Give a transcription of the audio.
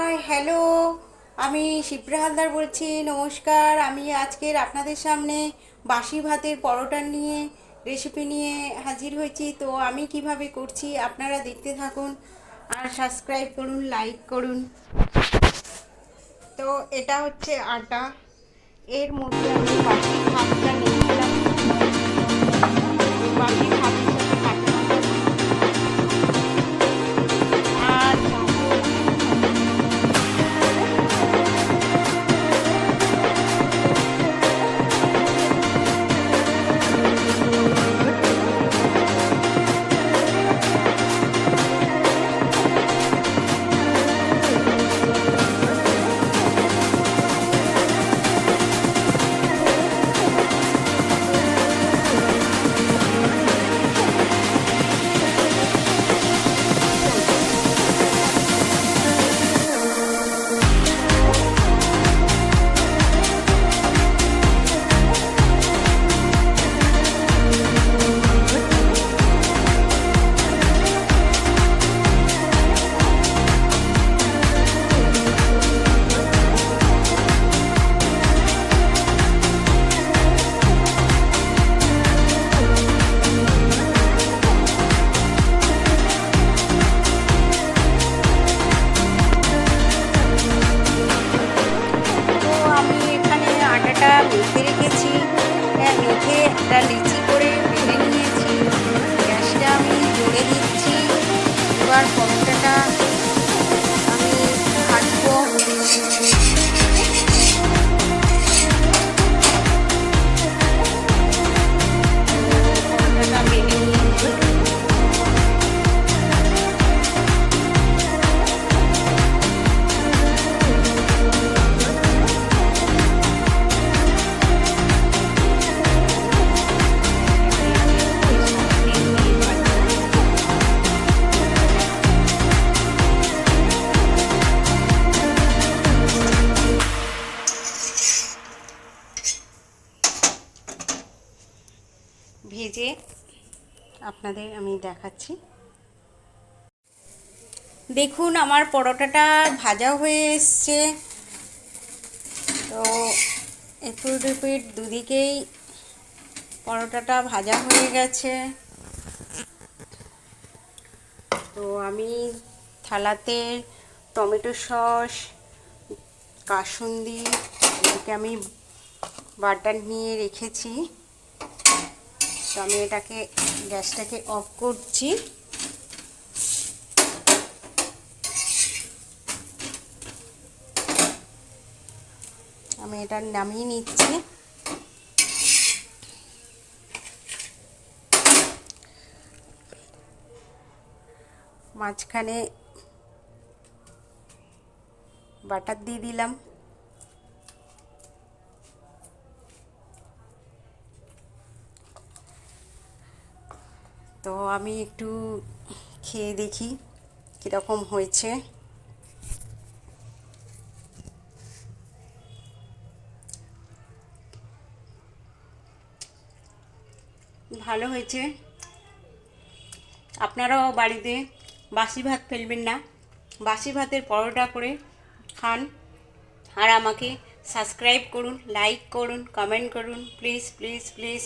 Hi hello, আমি শিপ্রা হালদার বলছি। নমস্কার। আমি আজকের আপনাদের সামনে বাসি ভাতের পরোটা নিয়ে রেসিপি নিয়ে হাজির হয়েছি। তো আমি কিভাবে করছি আপনারা দেখতে থাকুন আর সাবস্ক্রাইব করুন, লাইক করুন। তো এটা হচ্ছে আটা, এর মধ্যে আমি বাসি ভাতটা নিয়ে নিলাম। বাসি ভাতের সাথে কাঁচা আর তো আমি এখানে আটাটা মেখে রেখেছি। মেখে একটা লিচি করে বেলে নিয়েছি। গ্যাসটা আমি জোরে দিচ্ছি। এবার পরোটাটা আমি ভাজবো। পরোটাটা বেলে নিয়েছি। ভেজে আপনাদের আমি দেখাচ্ছি। দেখুন আমার পরোটাটা ভাজা হয়ে এসছে। তো এপিট ওপিট দুদিকেই পরোটাটা ভাজা হয়ে গেছে। তো আমি থালাতে টমেটো সস, কাসুন্দি, এদিকে আমি বাটার নিয়ে রেখেছি। তো আমি এটাকে গ্যাসটাকে অফ করছি। আমি এটা নামিয়ে নিচ্ছি। মাঝখানে বাটার দিয়ে দিলাম। তো আমি একটু খেয়ে দেখি কীরকম হয়েছে। ভালো হয়েছে। আপনারাও বাড়িতে বাসি ভাত ফেলবেন না, বাসি ভাতের পরোটা করে খান। আর আমাকে সাবস্ক্রাইব করুন, লাইক করুন, কমেন্ট করুন, প্লিজ প্লিজ প্লিজ।